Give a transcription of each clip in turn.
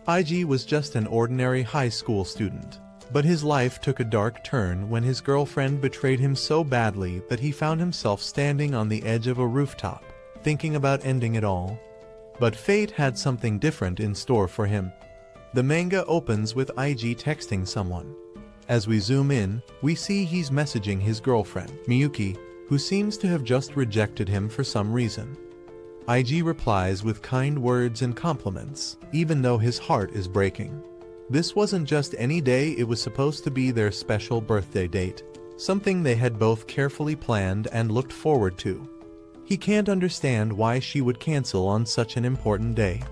IG was just an ordinary high school student. But his life took a dark turn when his girlfriend betrayed him so badly that he found himself standing on the edge of a rooftop, thinking about ending it all. But fate had something different in store for him. The manga opens with IG texting someone. As we zoom in, we see he's messaging his girlfriend, Miyuki, who seems to have just rejected him for some reason. IG replies with kind words and compliments, even though his heart is breaking. This wasn't just any day, it was supposed to be their special birthday date, something they had both carefully planned and looked forward to. He can't understand why she would cancel on such an important day.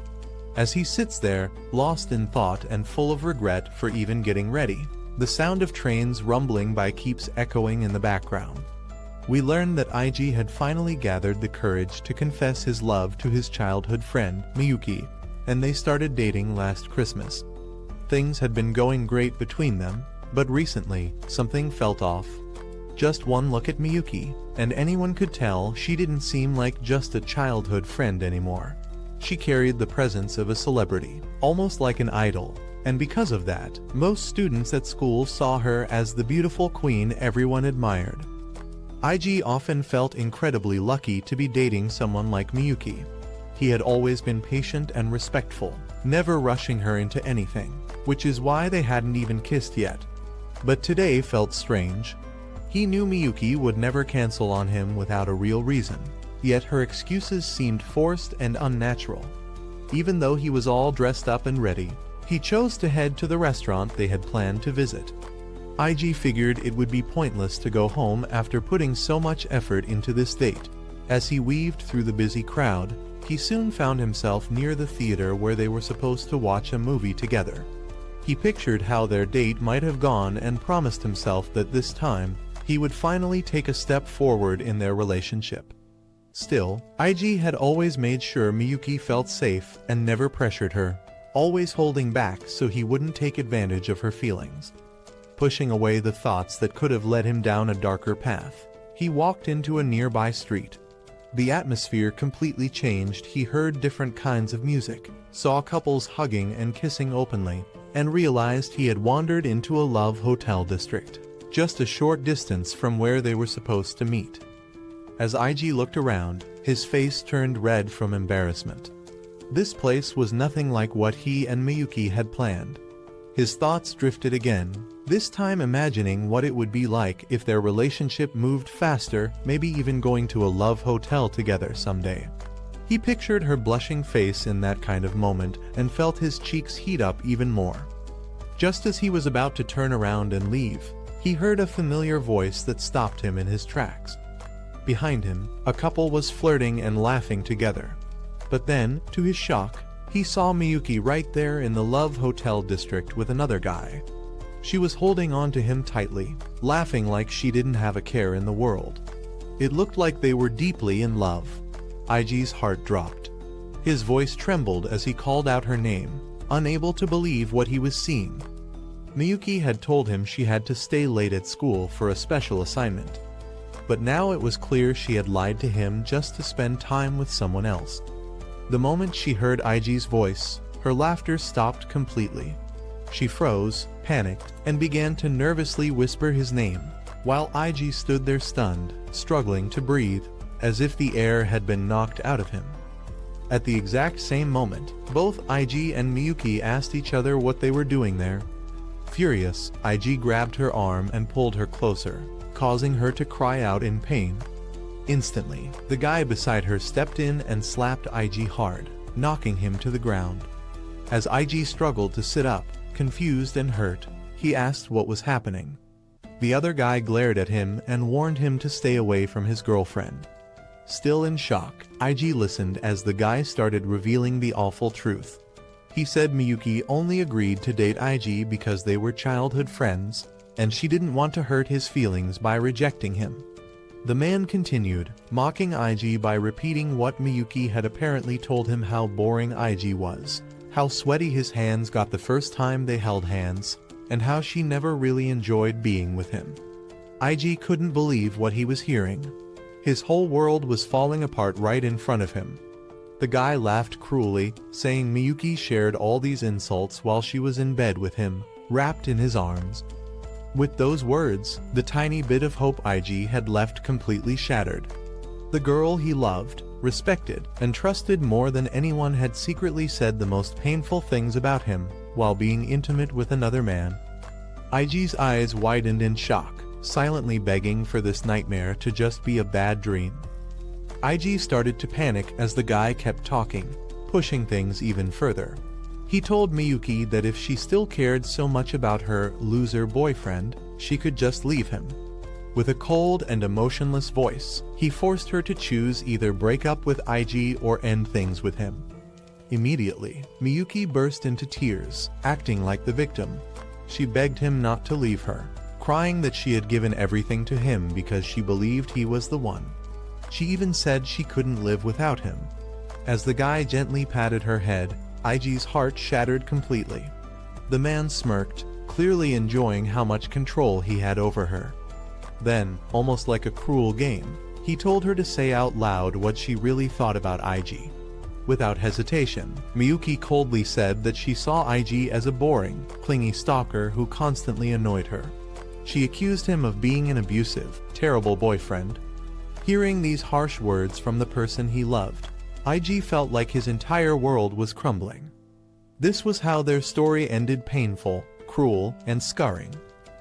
As he sits there, lost in thought and full of regret for even getting ready, the sound of trains rumbling by keeps echoing in the background. We learn that IG had finally gathered the courage to confess his love to his childhood friend, Miyuki, and they started dating last Christmas. Things had been going great between them, but recently, something felt off. Just one look at Miyuki, and anyone could tell she didn't seem like just a childhood friend anymore. She carried the presence of a celebrity, almost like an idol, and because of that, most students at school saw her as the beautiful queen everyone admired. IG often felt incredibly lucky to be dating someone like Miyuki. He had always been patient and respectful, never rushing her into anything, which is why they hadn't even kissed yet. But today felt strange. He knew Miyuki would never cancel on him without a real reason, yet her excuses seemed forced and unnatural. Even though he was all dressed up and ready, he chose to head to the restaurant they had planned to visit. IG figured it would be pointless to go home after putting so much effort into this date. As he weaved through the busy crowd, he soon found himself near the theater where they were supposed to watch a movie together. He pictured how their date might have gone and promised himself that this time, he would finally take a step forward in their relationship. Still, IG had always made sure Miyuki felt safe and never pressured her, always holding back so he wouldn't take advantage of her feelings. Pushing away the thoughts that could have led him down a darker path, he walked into a nearby street. The atmosphere completely changed. He heard different kinds of music, saw couples hugging and kissing openly, and realized he had wandered into a love hotel district, just a short distance from where they were supposed to meet. As IG looked around, his face turned red from embarrassment. This place was nothing like what he and Miyuki had planned. His thoughts drifted again, this time imagining what it would be like if their relationship moved faster, maybe even going to a love hotel together someday. He pictured her blushing face in that kind of moment and felt his cheeks heat up even more. Just as he was about to turn around and leave, he heard a familiar voice that stopped him in his tracks. Behind him, a couple was flirting and laughing together. But then, to his shock, he saw Miyuki right there in the love hotel district with another guy. She was holding on to him tightly, laughing like she didn't have a care in the world. It looked like they were deeply in love. IG's heart dropped. His voice trembled as he called out her name, unable to believe what he was seeing. Miyuki had told him she had to stay late at school for a special assignment. But now it was clear she had lied to him just to spend time with someone else. The moment she heard IG's voice, her laughter stopped completely. She froze, panicked, and began to nervously whisper his name, while IG stood there stunned, struggling to breathe, as if the air had been knocked out of him. At the exact same moment, both IG and Miyuki asked each other what they were doing there. Furious, IG grabbed her arm and pulled her closer, causing her to cry out in pain. Instantly, the guy beside her stepped in and slapped IG hard, knocking him to the ground. As IG struggled to sit up, confused and hurt, he asked what was happening. The other guy glared at him and warned him to stay away from his girlfriend. Still in shock, IG listened as the guy started revealing the awful truth. He said Miyuki only agreed to date IG because they were childhood friends, and she didn't want to hurt his feelings by rejecting him. The man continued, mocking IG by repeating what Miyuki had apparently told him: how boring IG was, how sweaty his hands got the first time they held hands, and how she never really enjoyed being with him. IG couldn't believe what he was hearing. His whole world was falling apart right in front of him. The guy laughed cruelly, saying Miyuki shared all these insults while she was in bed with him, wrapped in his arms. With those words, the tiny bit of hope IG had left completely shattered. The girl he loved, respected, and trusted more than anyone had secretly said the most painful things about him, while being intimate with another man. IG's eyes widened in shock, silently begging for this nightmare to just be a bad dream. IG started to panic as the guy kept talking, pushing things even further. He told Miyuki that if she still cared so much about her loser boyfriend, she could just leave him. With a cold and emotionless voice, he forced her to choose either break up with IG or end things with him. Immediately, Miyuki burst into tears, acting like the victim. She begged him not to leave her, crying that she had given everything to him because she believed he was the one. She even said she couldn't live without him. As the guy gently patted her head, IG's heart shattered completely. The man smirked, clearly enjoying how much control he had over her. Then, almost like a cruel game, he told her to say out loud what she really thought about IG. Without hesitation, Miyuki coldly said that she saw IG as a boring, clingy stalker who constantly annoyed her. She accused him of being an abusive, terrible boyfriend. Hearing these harsh words from the person he loved, IG felt like his entire world was crumbling. This was how their story ended, painful, cruel, and scarring.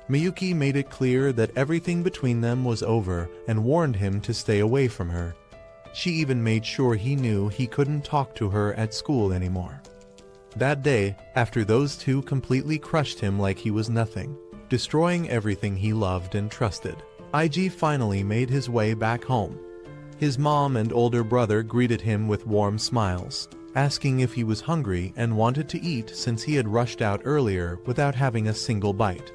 Miyuki made it clear that everything between them was over and warned him to stay away from her. She even made sure he knew he couldn't talk to her at school anymore. That day, after those two completely crushed him like he was nothing, destroying everything he loved and trusted, IG finally made his way back home. His mom and older brother greeted him with warm smiles, asking if he was hungry and wanted to eat since he had rushed out earlier without having a single bite.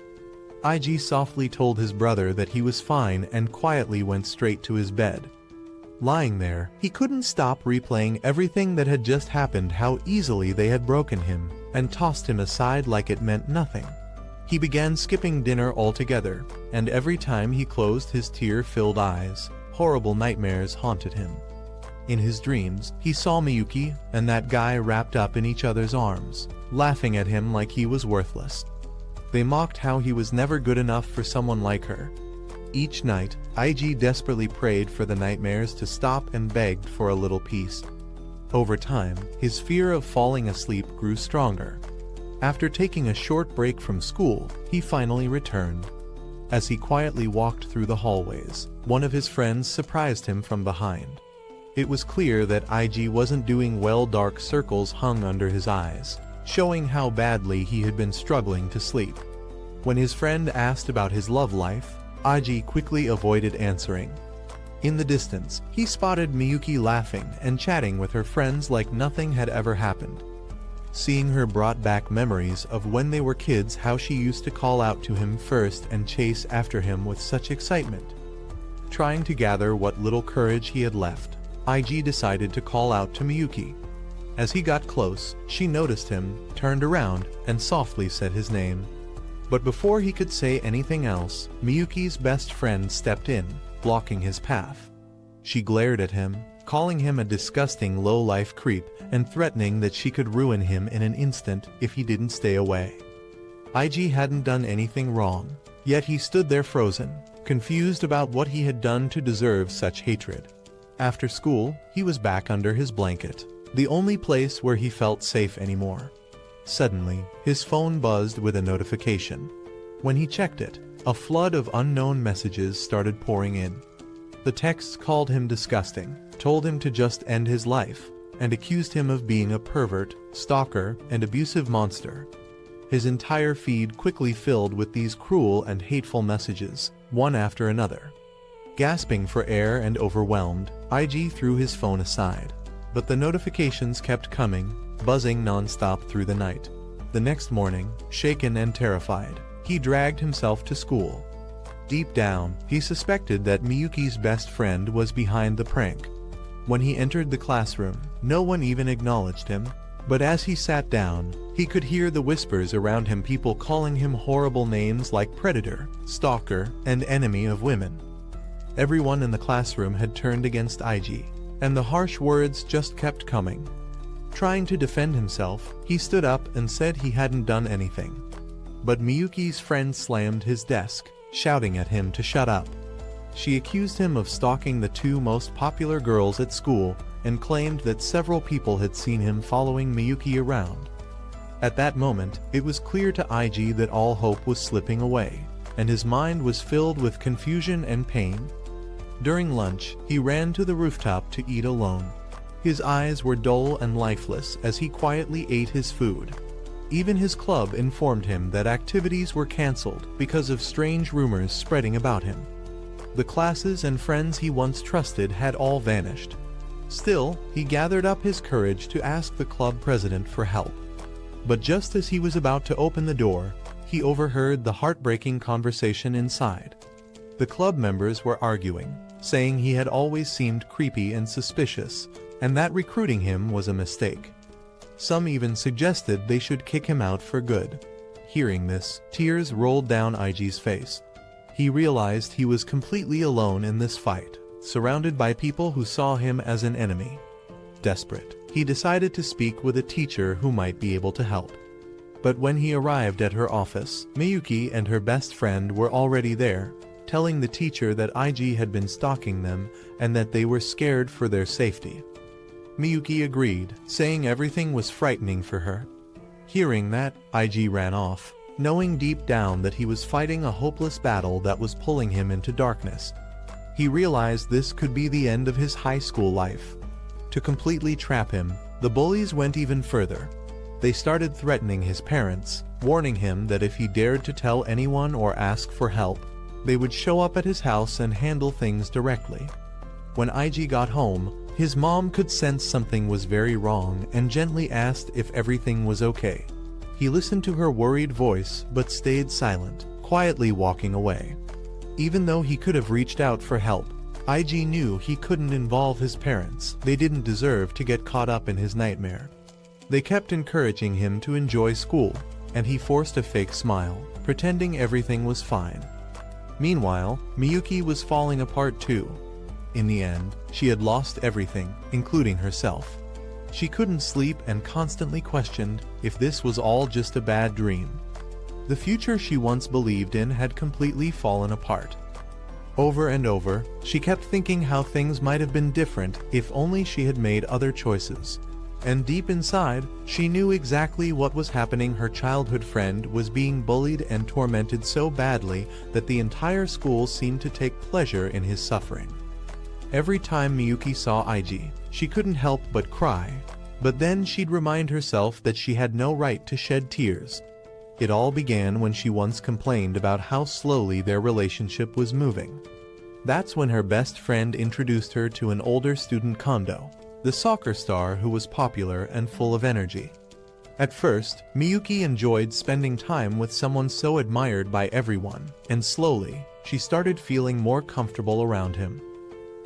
IG softly told his brother that he was fine and quietly went straight to his bed. Lying there, he couldn't stop replaying everything that had just happened, how easily they had broken him, and tossed him aside like it meant nothing. He began skipping dinner altogether, and every time he closed his tear-filled eyes, horrible nightmares haunted him. In his dreams, he saw Miyuki and that guy wrapped up in each other's arms, laughing at him like he was worthless. They mocked how he was never good enough for someone like her. Each night, IG desperately prayed for the nightmares to stop and begged for a little peace. Over time, his fear of falling asleep grew stronger. After taking a short break from school, he finally returned. As he quietly walked through the hallways, one of his friends surprised him from behind. It was clear that IG wasn't doing well. Dark circles hung under his eyes, showing how badly he had been struggling to sleep. When his friend asked about his love life, IG quickly avoided answering. In the distance, he spotted Miyuki laughing and chatting with her friends like nothing had ever happened. Seeing her brought back memories of when they were kids, how she used to call out to him first and chase after him with such excitement. Trying to gather what little courage he had left, IG decided to call out to Miyuki. As he got close, she noticed him, turned around, and softly said his name. But before he could say anything else, Miyuki's best friend stepped in, blocking his path. She glared at him, calling him a disgusting low-life creep and threatening that she could ruin him in an instant if he didn't stay away. IG hadn't done anything wrong, yet he stood there frozen, confused about what he had done to deserve such hatred. After school, he was back under his blanket, the only place where he felt safe anymore. Suddenly, his phone buzzed with a notification. When he checked it, a flood of unknown messages started pouring in. The texts called him disgusting, told him to just end his life, and accused him of being a pervert, stalker, and abusive monster. His entire feed quickly filled with these cruel and hateful messages, one after another. Gasping for air and overwhelmed, IG threw his phone aside. But the notifications kept coming, buzzing non-stop through the night. The next morning, shaken and terrified, he dragged himself to school. Deep down, he suspected that Miyuki's best friend was behind the prank. When he entered the classroom, no one even acknowledged him, but as he sat down, he could hear the whispers around him, people calling him horrible names like predator, stalker, and enemy of women. Everyone in the classroom had turned against IG. and the harsh words just kept coming. Trying to defend himself, he stood up and said he hadn't done anything. But Miyuki's friend slammed his desk, shouting at him to shut up. She accused him of stalking the two most popular girls at school and claimed that several people had seen him following Miyuki around. At that moment, it was clear to IG that all hope was slipping away, and his mind was filled with confusion and pain. During lunch, he ran to the rooftop to eat alone. His eyes were dull and lifeless as he quietly ate his food. Even his club informed him that activities were cancelled because of strange rumors spreading about him. The classes and friends he once trusted had all vanished. Still, he gathered up his courage to ask the club president for help. But just as he was about to open the door, he overheard the heartbreaking conversation inside. The club members were arguing, saying he had always seemed creepy and suspicious, and that recruiting him was a mistake. Some even suggested they should kick him out for good. Hearing this, tears rolled down IG's face. He realized he was completely alone in this fight, surrounded by people who saw him as an enemy. Desperate, he decided to speak with a teacher who might be able to help. But when he arrived at her office, Miyuki and her best friend were already there, telling the teacher that IG had been stalking them and that they were scared for their safety. Miyuki agreed, saying everything was frightening for her. Hearing that, IG ran off, knowing deep down that he was fighting a hopeless battle that was pulling him into darkness. He realized this could be the end of his high school life. To completely trap him, the bullies went even further. They started threatening his parents, warning him that if he dared to tell anyone or ask for help, they would show up at his house and handle things directly. When IG got home, his mom could sense something was very wrong and gently asked if everything was okay. He listened to her worried voice but stayed silent, quietly walking away. Even though he could have reached out for help, IG knew he couldn't involve his parents. They didn't deserve to get caught up in his nightmare. They kept encouraging him to enjoy school, and he forced a fake smile, pretending everything was fine. Meanwhile, Miyuki was falling apart too. In the end, she had lost everything, including herself. She couldn't sleep and constantly questioned if this was all just a bad dream. The future she once believed in had completely fallen apart. Over and over, she kept thinking how things might have been different if only she had made other choices. And deep inside, she knew exactly what was happening. Her childhood friend was being bullied and tormented so badly that the entire school seemed to take pleasure in his suffering. Every time Miyuki saw IG, she couldn't help but cry. But then she'd remind herself that she had no right to shed tears. It all began when she once complained about how slowly their relationship was moving. That's when her best friend introduced her to an older student, Kondo, the soccer star who was popular and full of energy. At first, Miyuki enjoyed spending time with someone so admired by everyone, and slowly, she started feeling more comfortable around him.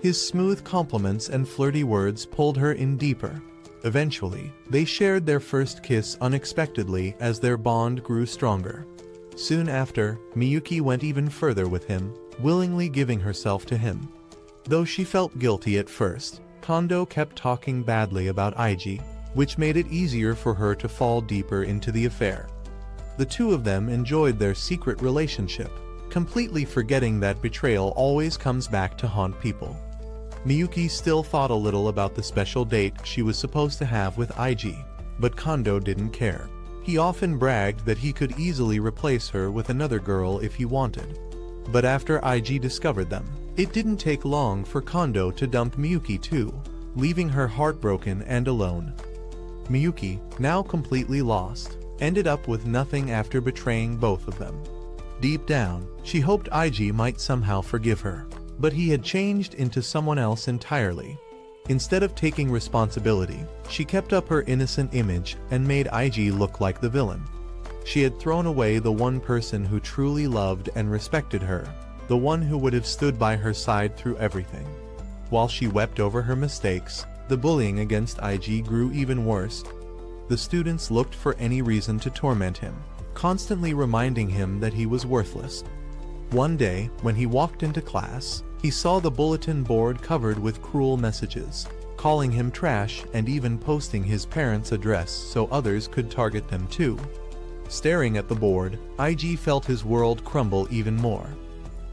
His smooth compliments and flirty words pulled her in deeper. Eventually, they shared their first kiss unexpectedly as their bond grew stronger. Soon after, Miyuki went even further with him, willingly giving herself to him. Though she felt guilty at first, Kondo kept talking badly about IG, which made it easier for her to fall deeper into the affair. The two of them enjoyed their secret relationship, completely forgetting that betrayal always comes back to haunt people. Miyuki still thought a little about the special date she was supposed to have with IG, but Kondo didn't care. He often bragged that he could easily replace her with another girl if he wanted. But after IG discovered them, it didn't take long for Kondo to dump Miyuki too, leaving her heartbroken and alone. Miyuki, now completely lost, ended up with nothing after betraying both of them. Deep down, she hoped IG might somehow forgive her, but he had changed into someone else entirely. Instead of taking responsibility, she kept up her innocent image and made IG look like the villain. She had thrown away the one person who truly loved and respected her, the one who would have stood by her side through everything. While she wept over her mistakes, the bullying against IG grew even worse. The students looked for any reason to torment him, constantly reminding him that he was worthless. One day, when he walked into class, he saw the bulletin board covered with cruel messages. calling him trash and even posting his parents' address so others could target them too. Staring at the board, IG felt his world crumble even more.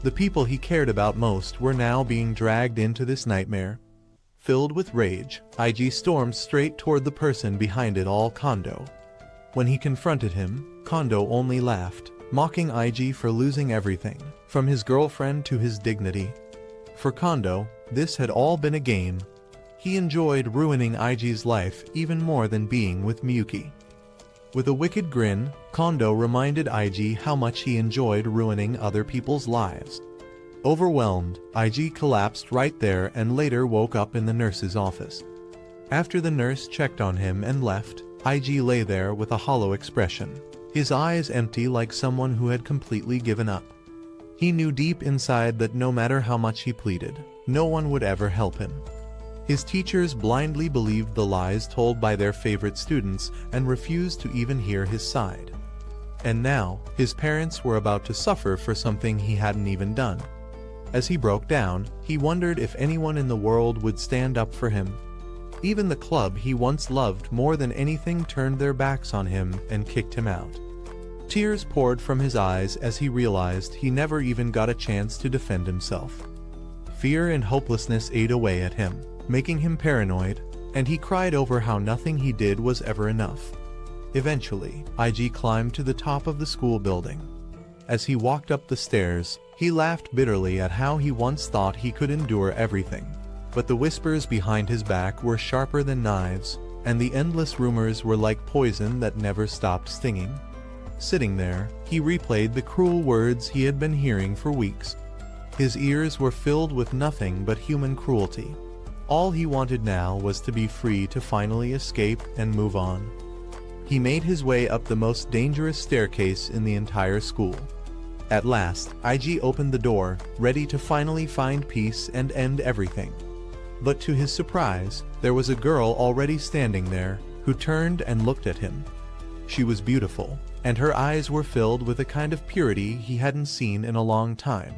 The people he cared about most were now being dragged into this nightmare. Filled with rage, IG stormed straight toward the person behind it all, Kondo. When he confronted him, Kondo only laughed, mocking IG for losing everything, from his girlfriend to his dignity. For Kondo, this had all been a game. He enjoyed ruining IG's life even more than being with Miyuki. With a wicked grin, Kondo reminded IG how much he enjoyed ruining other people's lives. Overwhelmed, IG collapsed right there and later woke up in the nurse's office. After the nurse checked on him and left, IG lay there with a hollow expression, his eyes empty like someone who had completely given up. He knew deep inside that no matter how much he pleaded, no one would ever help him. His teachers blindly believed the lies told by their favorite students and refused to even hear his side. And now, his parents were about to suffer for something he hadn't even done. As he broke down, he wondered if anyone in the world would stand up for him. Even the club he once loved more than anything turned their backs on him and kicked him out. Tears poured from his eyes as he realized he never even got a chance to defend himself. Fear and hopelessness ate away at him, making him paranoid, and he cried over how nothing he did was ever enough. Eventually, IG climbed to the top of the school building. As he walked up the stairs, he laughed bitterly at how he once thought he could endure everything. But the whispers behind his back were sharper than knives, and the endless rumors were like poison that never stopped stinging. Sitting there, he replayed the cruel words he had been hearing for weeks. His ears were filled with nothing but human cruelty. All he wanted now was to be free to finally escape and move on. He made his way up the most dangerous staircase in the entire school. At last, IG opened the door, ready to finally find peace and end everything. But to his surprise, there was a girl already standing there, who turned and looked at him. She was beautiful, and her eyes were filled with a kind of purity he hadn't seen in a long time.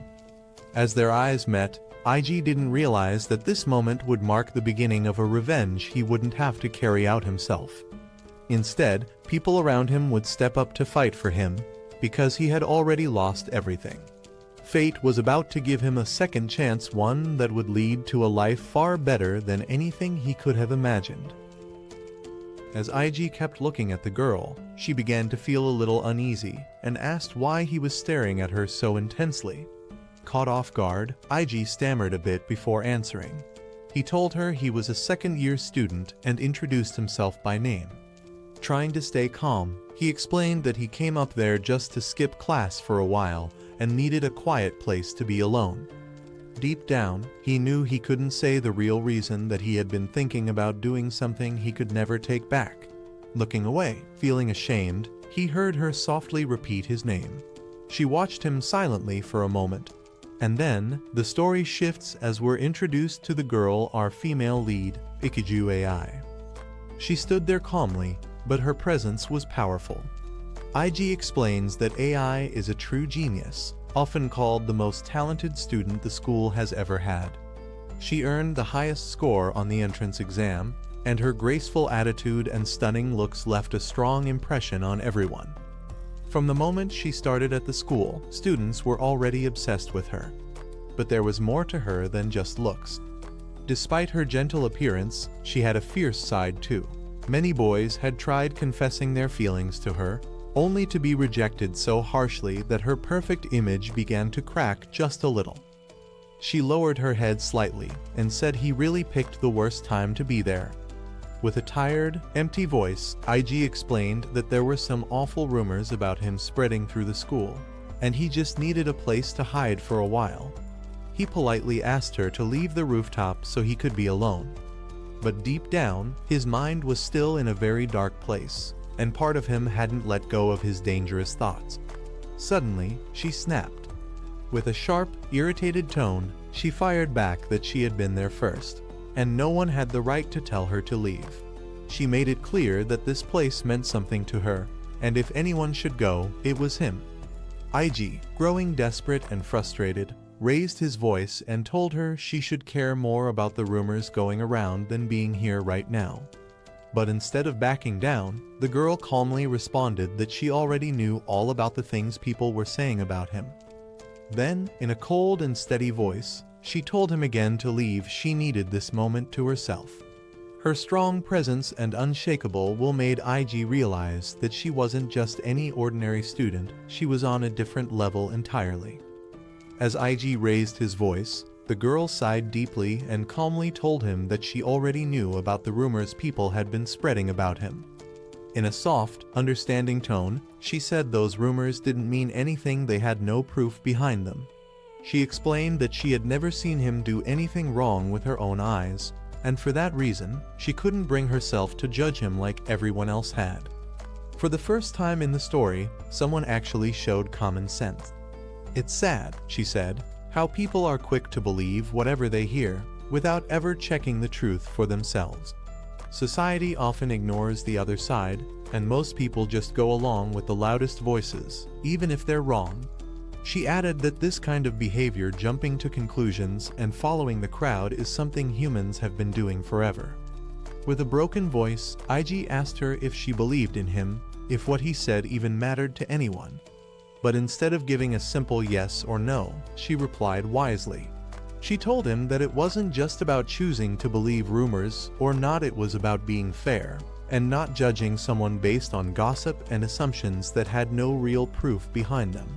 As their eyes met, IG didn't realize that this moment would mark the beginning of a revenge he wouldn't have to carry out himself. Instead, people around him would step up to fight for him, because he had already lost everything. Fate was about to give him a second chance, one that would lead to a life far better than anything he could have imagined. As IG kept looking at the girl, she began to feel a little uneasy and asked why he was staring at her so intensely. Caught off guard, IG stammered a bit before answering. He told her he was a second-year student and introduced himself by name. Trying to stay calm, he explained that he came up there just to skip class for a while and needed a quiet place to be alone. Deep down, he knew he couldn't say the real reason that he had been thinking about doing something he could never take back. Looking away, feeling ashamed, he heard her softly repeat his name. She watched him silently for a moment. And then, the story shifts as we're introduced to the girl, our female lead, Ikiju AI. She stood there calmly, but her presence was powerful. IG explains that AI is a true genius, often called the most talented student the school has ever had. She earned the highest score on the entrance exam, and her graceful attitude and stunning looks left a strong impression on everyone. From the moment she started at the school, students were already obsessed with her. But there was more to her than just looks. Despite her gentle appearance, she had a fierce side too. Many boys had tried confessing their feelings to her, only to be rejected so harshly that her perfect image began to crack just a little. She lowered her head slightly and said he really picked the worst time to be there. With a tired, empty voice, IG explained that there were some awful rumors about him spreading through the school, and he just needed a place to hide for a while. He politely asked her to leave the rooftop so he could be alone. But deep down, his mind was still in a very dark place, and part of him hadn't let go of his dangerous thoughts. Suddenly, she snapped. With a sharp, irritated tone, she fired back that she had been there first, and no one had the right to tell her to leave. She made it clear that this place meant something to her, and if anyone should go, it was him. IG, growing desperate and frustrated, raised his voice and told her she should care more about the rumors going around than being here right now. But instead of backing down, the girl calmly responded that she already knew all about the things people were saying about him. Then, in a cold and steady voice, she told him again to leave. She needed this moment to herself. Her strong presence and unshakable will made IG realize that she wasn't just any ordinary student, she was on a different level entirely. As IG raised his voice, the girl sighed deeply and calmly told him that she already knew about the rumors people had been spreading about him. In a soft, understanding tone, she said those rumors didn't mean anything, they had no proof behind them. She explained that she had never seen him do anything wrong with her own eyes, and for that reason, she couldn't bring herself to judge him like everyone else had. For the first time in the story, someone actually showed common sense. It's sad, she said, how people are quick to believe whatever they hear, without ever checking the truth for themselves. Society often ignores the other side, and most people just go along with the loudest voices, even if they're wrong. She added that this kind of behavior, jumping to conclusions and following the crowd, is something humans have been doing forever. With a broken voice, IG asked her if she believed in him, if what he said even mattered to anyone. But instead of giving a simple yes or no, she replied wisely. She told him that it wasn't just about choosing to believe rumors or not, it was about being fair, and not judging someone based on gossip and assumptions that had no real proof behind them.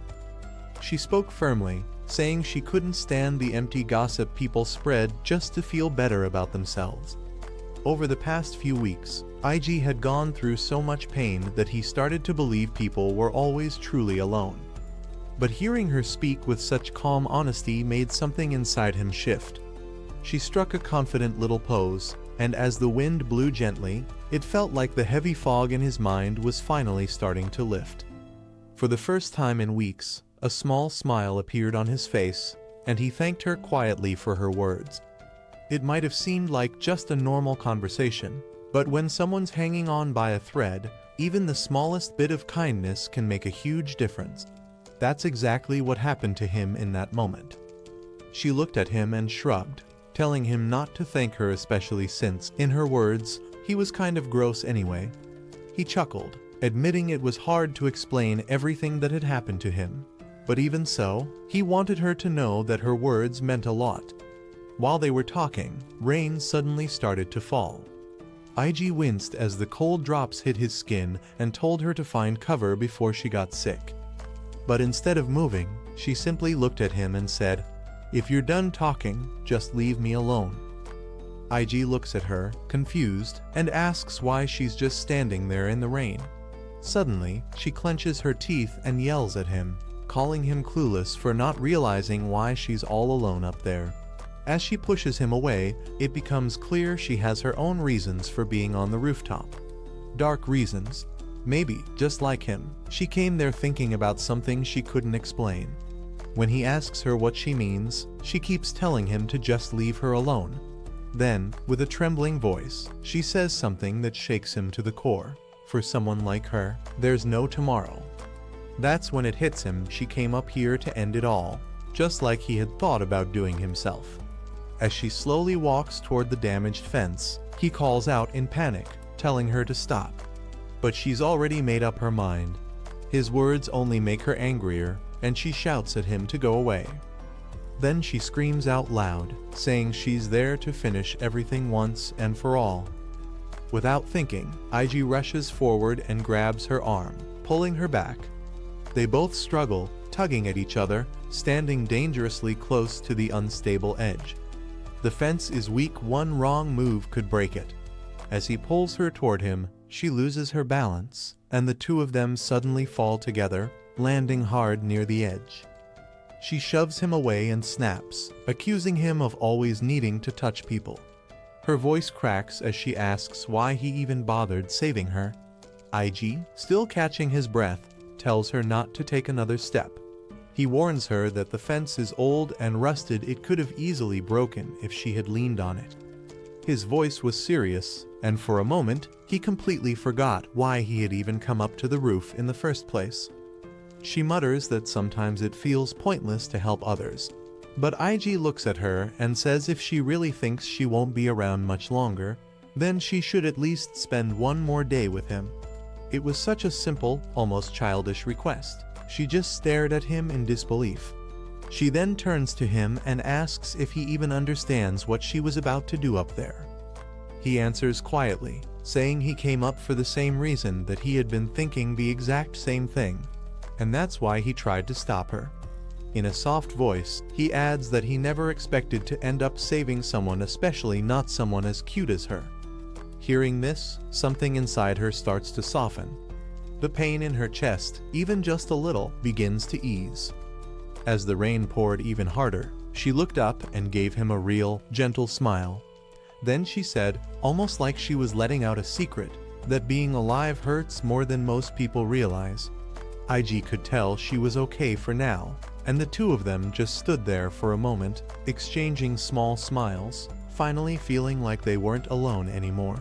She spoke firmly, saying she couldn't stand the empty gossip people spread just to feel better about themselves. Over the past few weeks, IG had gone through so much pain that he started to believe people were always truly alone. But hearing her speak with such calm honesty made something inside him shift. She struck a confident little pose, and as the wind blew gently, it felt like the heavy fog in his mind was finally starting to lift. For the first time in weeks, a small smile appeared on his face, and he thanked her quietly for her words. It might have seemed like just a normal conversation, but when someone's hanging on by a thread, even the smallest bit of kindness can make a huge difference. That's exactly what happened to him in that moment. She looked at him and shrugged, telling him not to thank her, especially since, in her words, he was kind of gross anyway. He chuckled, admitting it was hard to explain everything that had happened to him. But even so, he wanted her to know that her words meant a lot. While they were talking, rain suddenly started to fall. IG winced as the cold drops hit his skin and told her to find cover before she got sick. But instead of moving, she simply looked at him and said, "If you're done talking, just leave me alone." IG looks at her, confused, and asks why she's just standing there in the rain. Suddenly, she clenches her teeth and yells at him, calling him clueless for not realizing why she's all alone up there. As she pushes him away, it becomes clear she has her own reasons for being on the rooftop. Dark reasons. Maybe, just like him, she came there thinking about something she couldn't explain. When he asks her what she means, she keeps telling him to just leave her alone. Then, with a trembling voice, she says something that shakes him to the core. For someone like her, there's no tomorrow. That's when it hits him, she came up here to end it all, just like he had thought about doing himself. As she slowly walks toward the damaged fence, he calls out in panic, telling her to stop. But she's already made up her mind. His words only make her angrier, and she shouts at him to go away. Then she screams out loud, saying she's there to finish everything once and for all. Without thinking, IG rushes forward and grabs her arm, pulling her back. They both struggle, tugging at each other, standing dangerously close to the unstable edge. The fence is weak, one wrong move could break it. As he pulls her toward him, she loses her balance, and the two of them suddenly fall together, landing hard near the edge. She shoves him away and snaps, accusing him of always needing to touch people. Her voice cracks as she asks why he even bothered saving her. IG, still catching his breath, tells her not to take another step. He warns her that the fence is old and rusted, it could have easily broken if she had leaned on it. His voice was serious, and for a moment, he completely forgot why he had even come up to the roof in the first place. She mutters that sometimes it feels pointless to help others. But IG looks at her and says if she really thinks she won't be around much longer, then she should at least spend one more day with him. It was such a simple, almost childish request. She just stared at him in disbelief. She then turns to him and asks if he even understands what she was about to do up there. He answers quietly, saying he came up for the same reason that he had been thinking the exact same thing, and that's why he tried to stop her. In a soft voice, he adds that he never expected to end up saving someone, especially not someone as cute as her. Hearing this, something inside her starts to soften. The pain in her chest, even just a little, begins to ease. As the rain poured even harder, she looked up and gave him a real, gentle smile. Then she said, almost like she was letting out a secret, that being alive hurts more than most people realize. IG could tell she was okay for now, and the two of them just stood there for a moment, exchanging small smiles, finally feeling like they weren't alone anymore.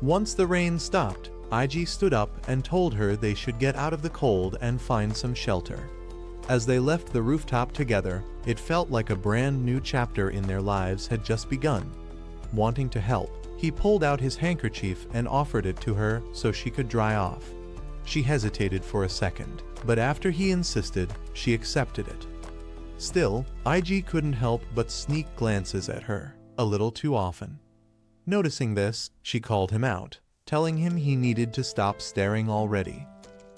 Once the rain stopped, IG stood up and told her they should get out of the cold and find some shelter. As they left the rooftop together, it felt like a brand new chapter in their lives had just begun. Wanting to help, he pulled out his handkerchief and offered it to her so she could dry off. She hesitated for a second, but after he insisted, she accepted it. Still, IG couldn't help but sneak glances at her, a little too often. Noticing this, she called him out, telling him he needed to stop staring already.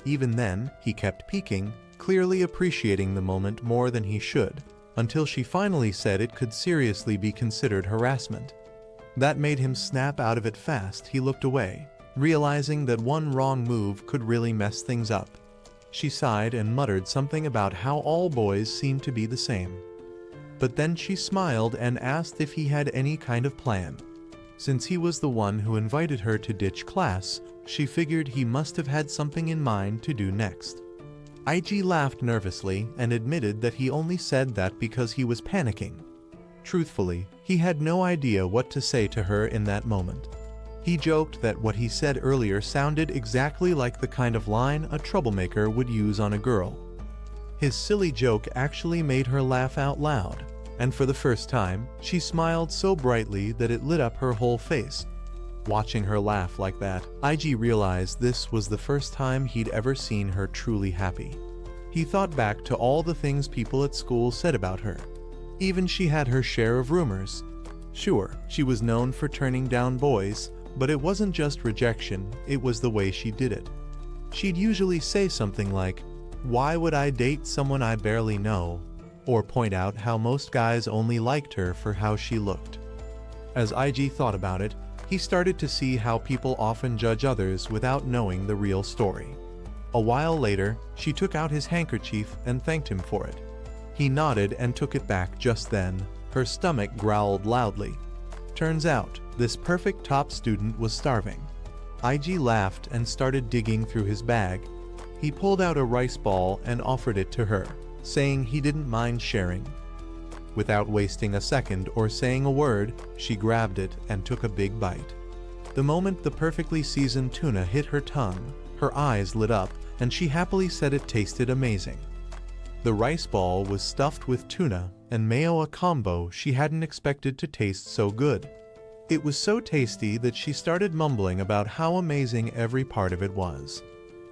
Even then, he kept peeking, clearly appreciating the moment more than he should, until she finally said it could seriously be considered harassment. That made him snap out of it fast. He looked away, realizing that one wrong move could really mess things up. She sighed and muttered something about how all boys seemed to be the same. But then she smiled and asked if he had any kind of plan. Since he was the one who invited her to ditch class, she figured he must have had something in mind to do next. IG laughed nervously and admitted that he only said that because he was panicking. Truthfully, he had no idea what to say to her in that moment. He joked that what he said earlier sounded exactly like the kind of line a troublemaker would use on a girl. His silly joke actually made her laugh out loud, and for the first time, she smiled so brightly that it lit up her whole face. Watching her laugh like that, IG realized this was the first time he'd ever seen her truly happy. He thought back to all the things people at school said about her. Even she had her share of rumors. Sure, she was known for turning down boys, but it wasn't just rejection, it was the way she did it. She'd usually say something like, "Why would I date someone I barely know?" or point out how most guys only liked her for how she looked. As IG thought about it, he started to see how people often judge others without knowing the real story. A while later, she took out his handkerchief and thanked him for it. He nodded and took it back just then. Her stomach growled loudly. Turns out, this perfect top student was starving. IG laughed and started digging through his bag. He pulled out a rice ball and offered it to her, saying he didn't mind sharing. Without wasting a second or saying a word, she grabbed it and took a big bite. The moment the perfectly seasoned tuna hit her tongue, her eyes lit up and she happily said it tasted amazing. The rice ball was stuffed with tuna and mayo, a combo she hadn't expected to taste so good. It was so tasty that she started mumbling about how amazing every part of it was.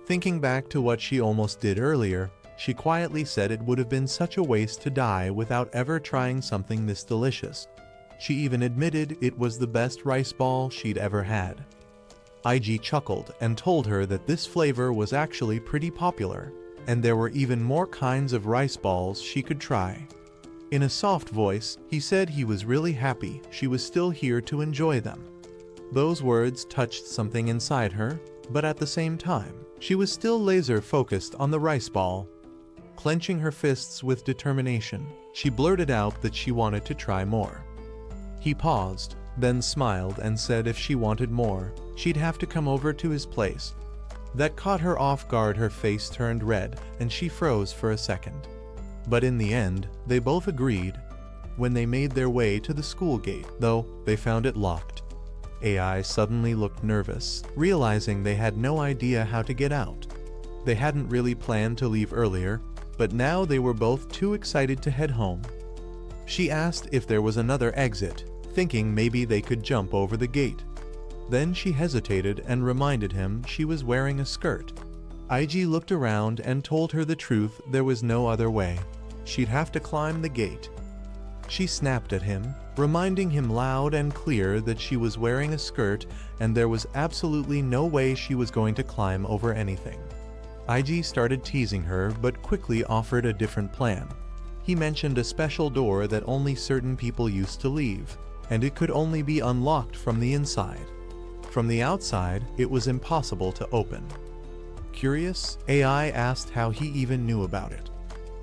Thinking back to what she almost did earlier, she quietly said it would have been such a waste to die without ever trying something this delicious. She even admitted it was the best rice ball she'd ever had. IG chuckled and told her that this flavor was actually pretty popular, and there were even more kinds of rice balls she could try. In a soft voice, he said he was really happy she was still here to enjoy them. Those words touched something inside her, but at the same time, she was still laser-focused on the rice ball. Clenching her fists with determination, she blurted out that she wanted to try more. He paused, then smiled and said if she wanted more, she'd have to come over to his place. That caught her off guard. Her face turned red, and she froze for a second. But in the end, they both agreed. When they made their way to the school gate, though, they found it locked. AI suddenly looked nervous, realizing they had no idea how to get out. They hadn't really planned to leave earlier, but now they were both too excited to head home. She asked if there was another exit, thinking maybe they could jump over the gate. Then she hesitated and reminded him she was wearing a skirt. IG looked around and told her the truth, there was no other way. She'd have to climb the gate. She snapped at him, reminding him loud and clear that she was wearing a skirt and there was absolutely no way she was going to climb over anything. IG started teasing her but quickly offered a different plan. He mentioned a special door that only certain people used to leave, and it could only be unlocked from the inside. From the outside, it was impossible to open. Curious, AI asked how he even knew about it.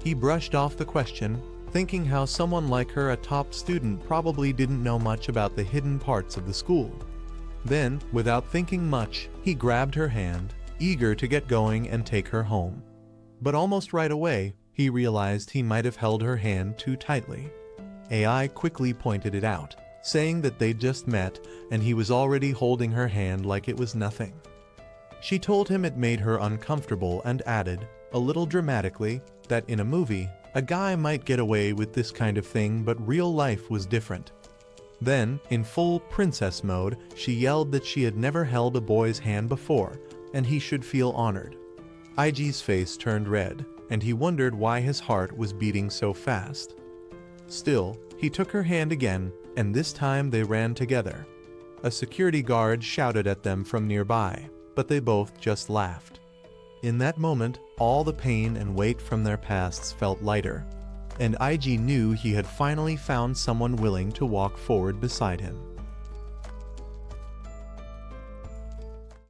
He brushed off the question, thinking how someone like her, a top student, probably didn't know much about the hidden parts of the school. Then, without thinking much, he grabbed her hand, eager to get going and take her home. But almost right away, he realized he might have held her hand too tightly. AI quickly pointed it out, saying that they'd just met and he was already holding her hand like it was nothing. She told him it made her uncomfortable and added, a little dramatically, that in a movie, a guy might get away with this kind of thing, but real life was different. Then, in full princess mode, she yelled that she had never held a boy's hand before, and he should feel honored. IG's face turned red, and he wondered why his heart was beating so fast. Still, he took her hand again, and this time they ran together. A security guard shouted at them from nearby, but they both just laughed. In that moment, all the pain and weight from their pasts felt lighter, and IG knew he had finally found someone willing to walk forward beside him.